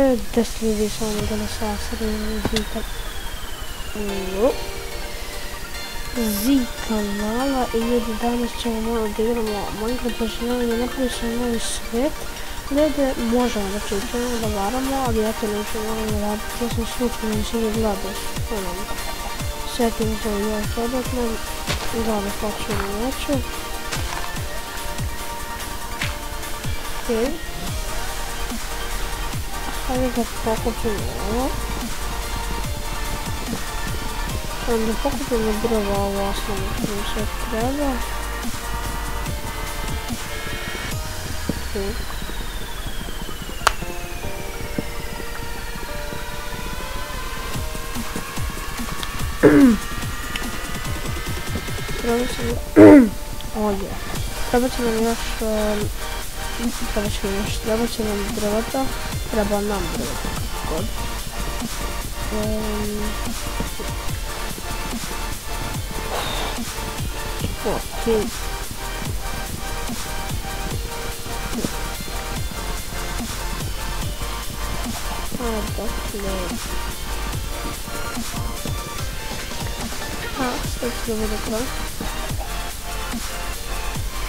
10 ljudi samo da ne sasredimo Zika. Kanala i ljudi, danas ćemo malo da igramo Minecraft, počinjavanje, napravili smo novi svet gdje možemo da čičemo, da varamo, ali ja to neću moramo raditi, ja sam slučajno nisam ne gledao setim za još dodatno, da hoćemo neću. Ok. Hajde da pokupimo ovo. Onda pokupimo drvo ovo osnovno što nam sve treba. Treba će nam još drveta, treba nam drveta kako god. Ok. Sad ću da bude kraj.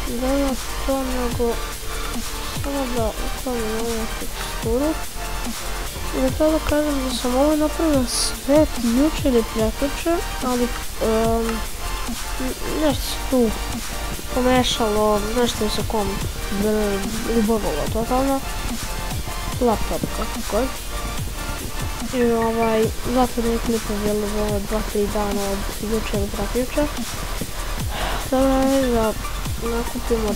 Gledam to nego samo da uklonim ovu teksturu. I da to da kažem da sam ovo napravila svet juče ili prekjuče, ali nešto se tu pomešalo, nešto mi se ribovalo totalno. Laptop kako god. I zato nije klipa bilo za ovo 2-3 dana od juče ili prekjuče. Dobro je da nakupimo,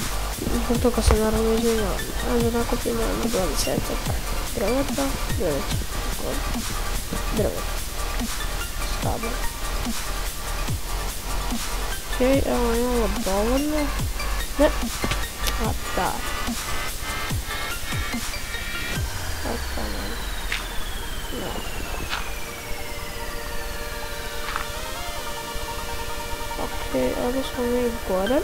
zbog toga se naravno izvinjavam, da nakupimo na 20-ak drveta, drveta, stabla. Ok, evo imamo dovoljno, ne, a da, ok, ovdje smo mi gore.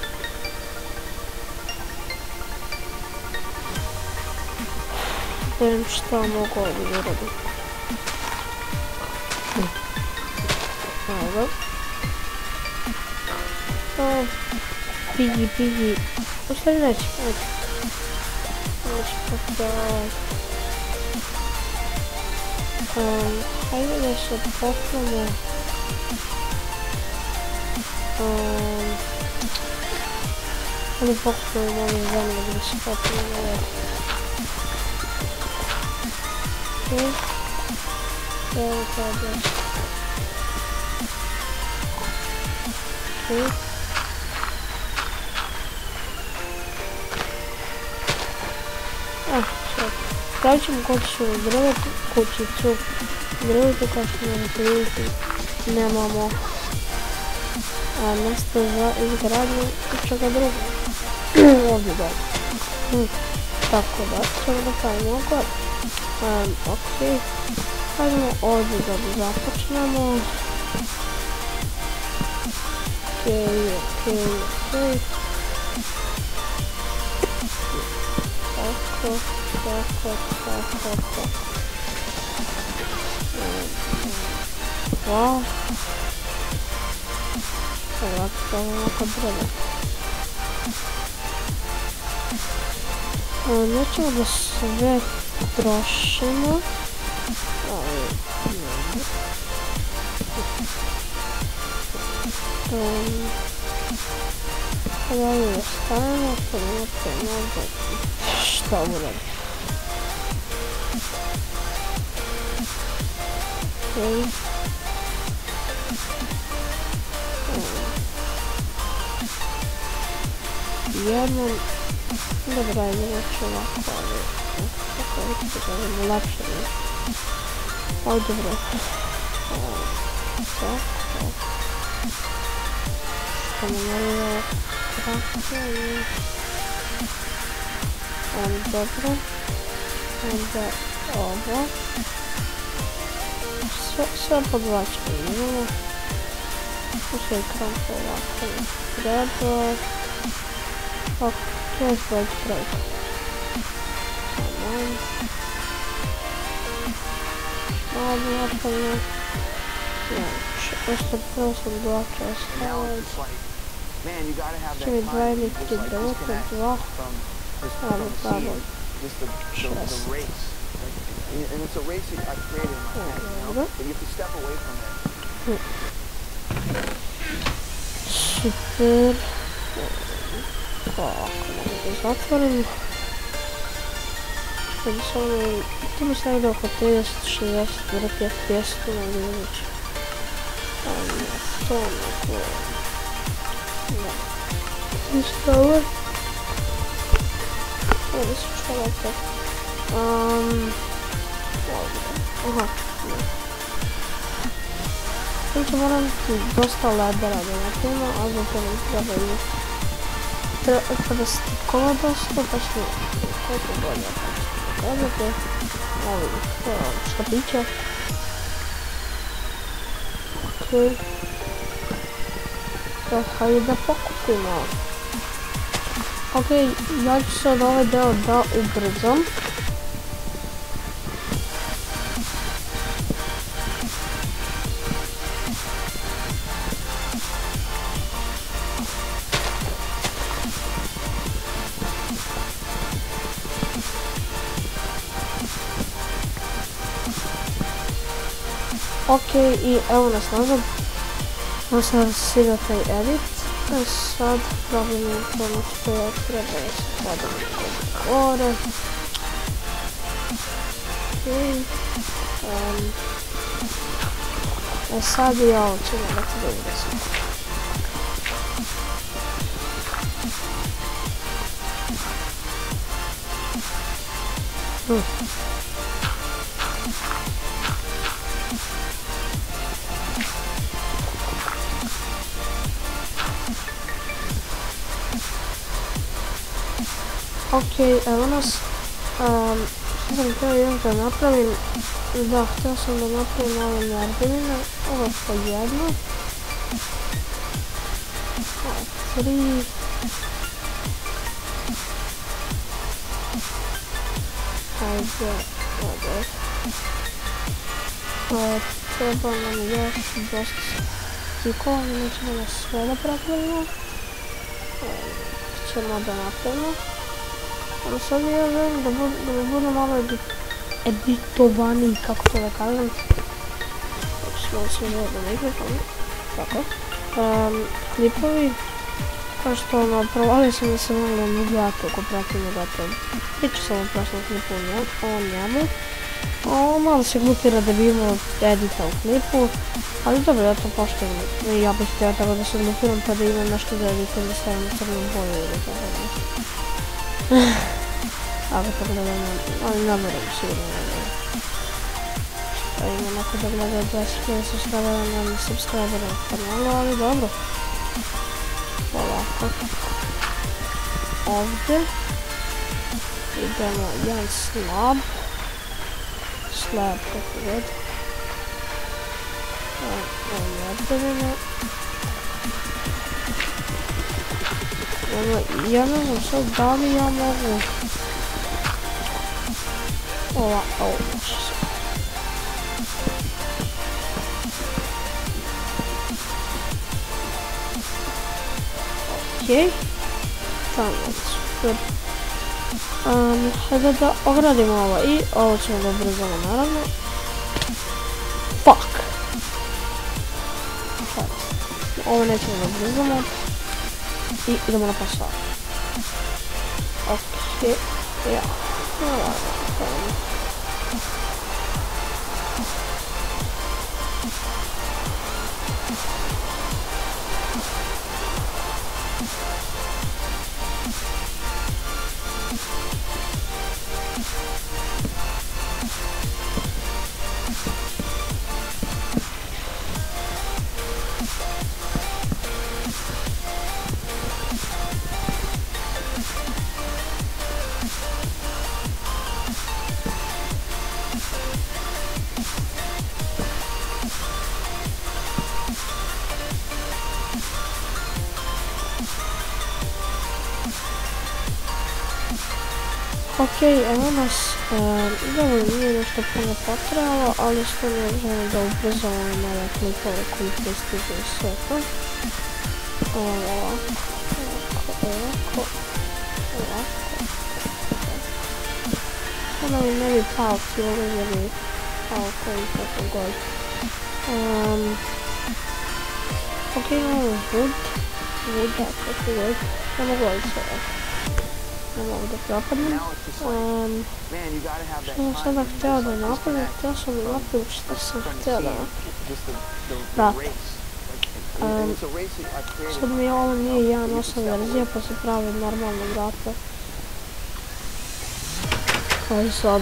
Da vidim šta mogu ovdje uraditi. Evo. Pigi. Ostavi neće, hajde da se pokrijemo. Hajde pokrijemo ovim zemljom da se pokrijemo ovdje. Ok. Evo kada. Ok. Sad. Stavit ćemo kućicu drvetu kao što možete vidjeti. Nemamo mjesto za izgradnju čega druga. Ovdje da. Tako da ćemo da pravimo ovdje. Ok. Hajdemo ovdje da započnemo. Ok. Tako. Wow. Ovako stavimo oko drva. Nećemo da sve trošimo. Kada ovdje stavimo, pa imate šta uraditi. Ok. Jedan. Dobra, ajde neću ovako, ali kako vidite da je lepše nešto. Ali dobro. Tako. Samo malo tako i... Dobro. Onda ovo. Sve podvlačimo imamo. Sve ekran ovako treba. Ok, to je svoj projekt. ovdje napravljeno. Još sam prosam dva česta. Što mi 2 ili 3 devete, 2. Ali pravo. 6. And it's a race that I created in my head, you know? But you have to step away from it. Super. Kako da zatvorim. Kad samo, tu mi se negdje oko 30-60 FPS tu mogu izaći. To onako. Da. Isto ovo. Ovdje su čovjeka. Aha, ne. Znači moram dosta ledera da napravimo, a za to nam trebaju kada stikova dosta, pa što koliko bolje pokazati. Ovih štapića. Okej. Hajde da pokupimo. Okej, ja ću sad ovaj deo da ubrzam. Okej, i evo nas nazad. Ovo sad siga taj edit. Sad pravimo ono što je treba da se padamo gore. Okej. Sad i ovo ćemo da ti dobro sam. Okej, evo nas. Što sam htio još da napravim? Da, htio sam da napravim ove merdevine. Ovo je po jedno. 3. Hajde, ovdje. Treba nam još dosta stikova, mi ćemo na sve da napravimo. Ćemo da napravimo. Ali sad ja želim da mi bude malo editovani, kako to da kažem. Malo se uzeti na mikrofon. Tako. Klipovi. Kao što ono, provalio sam da se malo ne gledate ako pratimo gledate. Priču sam o prošlom klipu o njemu. Malo se glupira da bi imao edita u klipu. Ali dobro, ja to poštujem. Ja bih htio tako da se glupiram pa da imam nešto da editam da stavim crnu boju ili tako nešto. Ako to gledam, ali ne moram sigurno ne. Šta ima neko da gleda 20.000 subscribera, nema subscribera na kanalu, ali dobro. Ovako. Ovdje. Idemo jedan slab. Slab, kako god. Ovo merdevine. Ja ne znam sad da li ja mogu ovo okej, tamo super. Hajde da ogradimo ovo i ovo ćemo da ubrzamo naravno. Fuck! Ovo nećemo da ubrzamo. I idemo na posao. Okej, ja. Okej, evo nas. Dobro, nije nešto puno potrebalo, ali stvarno želim da ubrzamo nove klipove koji pristižu i sve to. Ovako. Onda mi ne bi pao cijelo, ne bi pao koji tako god. Ok, imamo wood, kako god, ne mogu ovdje sve ovdje. Ne mogu da propadnem. Što sam sada htjela da napravim? Htjela sam da napravim što sam htjela da napravim. Sad mi ovo nije 1.8 verzija pa se pravi normalno vrata. Ali sa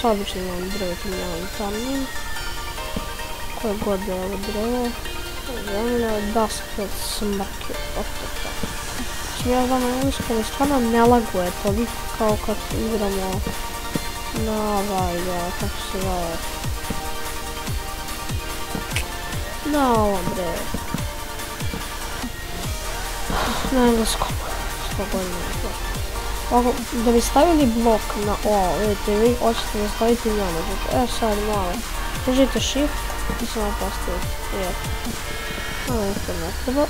običnim drvetom tamnim. Koje god je ovo drvo. Zemlja, daske od smrke. Ja znam engleskom i stvarno ne laguje toliko kao kad igramo na kako se zove, na ovom bre, na engleskom, 100 godina. Ovako, da bi stavili blok na ovo, vidite, vi hoćete da staviti ne možete, sad malo, držite shift i samo postavite, ovo to ne treba.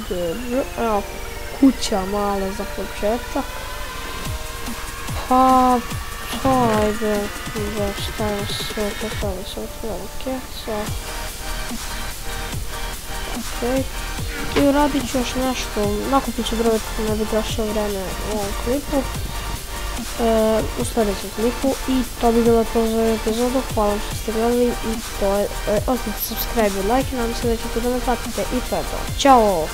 Dobro, evo kuća mala za početak. Pa to ajde da stavim sve to stavim se otvore keca. Ok. I uradit ću još nešto, nakupit ću drvetu da ne bi trošio vreme u ovom klipu. U sljedećem klipu i to bi bilo to za ovu epizodu. Hvala vam što ste gledali i to je, ostavite subscribe i like i nadam se da ćete da me pratite i to je to. Ćao!